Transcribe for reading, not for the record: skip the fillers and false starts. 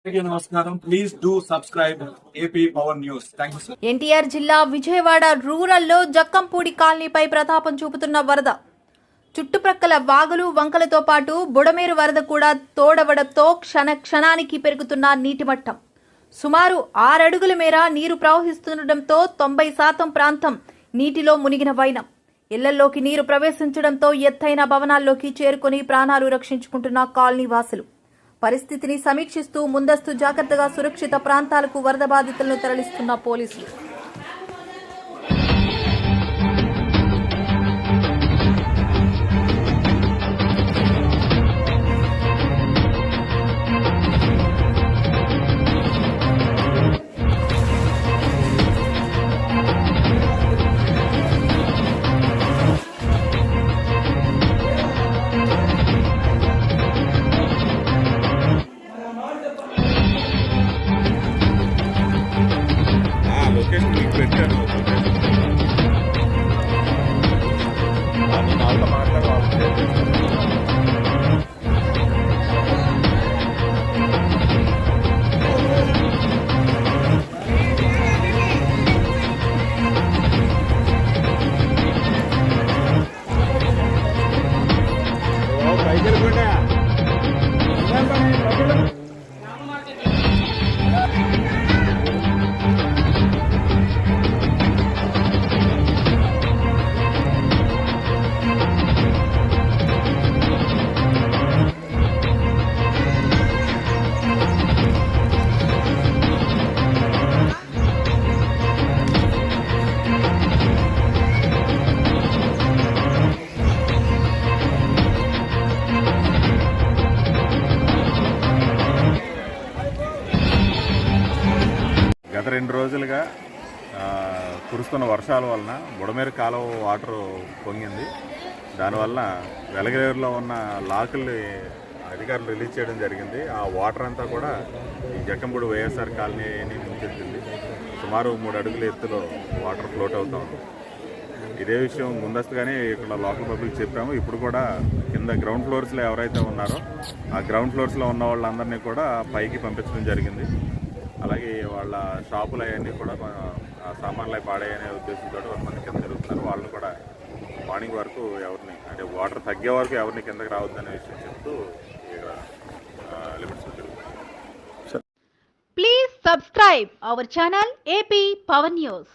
నమస్కారం. Please do subscribe AP power news. Thank you sir. NTR జిల్లా విజయవాడ రూరల్లో జక్కంపూడి కాలనీపై ప్రతాపం చూపుతున్న వరద. చుట్టుప్రక్కల వాగులు వంకలతో పాటు బుడమేరు వరద కూడా తోడవడంతో క్షణానికి పెరుగుతున్న నీటి మట్టం. సుమారు 6 అడుగుల మేర నీరు ప్రవహిస్తుండటంతో 90% ప్రాంతం నీటిలో మునిగిన వైనం. ఇళ్లలోకి నీరు ప్రవేశించడంతో ఎత్తైన భవనాల్లోకి చేరుకుని ప్రాణాలు రక్షించుకుంటున్న కాలనీ వాసులు. పరిస్థితిని సమీక్షిస్తూ ముందస్తు జాగ్రత్తగా సురక్షిత ప్రాంతాలకు వరద బాధితులను తరలిస్తున్న పోలీసులు. లొకేషన్ మీకు పెట్టాను. నాతో మాట్లాడాలి. పైకి వెళ్ళిపోయినా గత 2 రోజులుగా కురుస్తున్న వర్షాల వలన బుడమేరు కాలువ వాటర్ పొంగింది. దానివల్ల వెలగలేరులో ఉన్న లాకుల్ని అధికారులు రిలీజ్ చేయడం జరిగింది. ఆ వాటర్ అంతా కూడా ఈ జక్కంపూడి వైఎస్ఆర్ కాలనీని ముంచెత్తింది. సుమారు 3 అడుగుల ఎత్తులో వాటర్ ఫ్లోట్ అవుతా ఉంది. ఇదే విషయం ముందస్తుగానే ఇక్కడ లోకల్ పబ్లిక్ చెప్పాము. ఇప్పుడు కూడా కింద గ్రౌండ్ ఫ్లోర్స్లో ఎవరైతే ఉన్నారో ఆ గ్రౌండ్ ఫ్లోర్స్లో ఉన్న వాళ్ళందరినీ కూడా పైకి పంపించడం జరిగింది. అలాగే వాళ్ళ షాపులు అవన్నీ కూడా సామాన్లు అవి పాడాయనే ఉద్దేశంతో కొంతమంది కింద జరుగుతున్నారు. వాళ్ళు కూడా మార్నింగ్ వరకు ఎవరిని అంటే వాటర్ తగ్గే వరకు ఎవరిని కిందకి రావద్దనే విషయం చెప్తూ లిమిట్స్ జరుగుతుంది. Please subscribe our channel AP power news.